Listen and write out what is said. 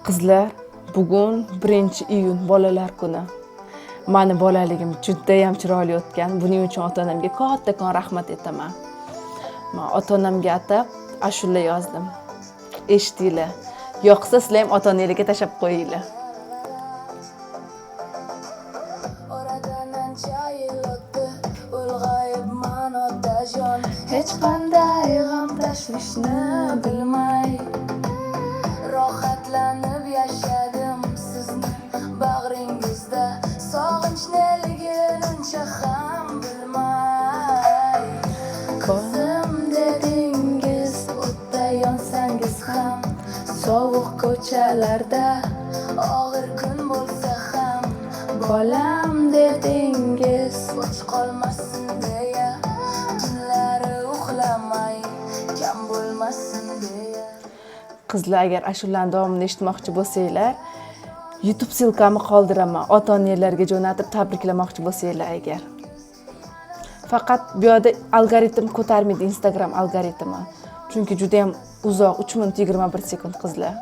Qizlar, bugun 1-iyun bolalar kuni. Meni bolaligim juda ham chiroyli o'tgan. Buning uchun ota-onamga kattakon rahmat aytaman. Men ota-onamga atab ashula yozdim. Eshitinglar. Yoqsa sizlar ham ota-onangizga tashab qo'yinglar. Hech qanday g'am tashvishni bilmay rohatlanib yashadim sizni bag'ringizda, sog'inchliligini uncha ham bilmay. Qizim dedingiz, o'tda yonsangiz ham, sovuq ko'chalarda og'ir kun bo'lsa ham, bolam dedingiz, och qolmasin deya, tunlari uxlamay kam bo'lmasin deya. Qizlar, agar ashulani davomini eshitmoqchi bo'lsanglar, YouTube silkamni qoldiraman. Ota-onalarga jo'natib tabriklamoqchi bo'lsanglar agar. Faqat bu yerda algoritm ko'tarmaydi, Instagram algoritmi. Chunki juda ham uzoq, 3 minut 21 sekund qizlar.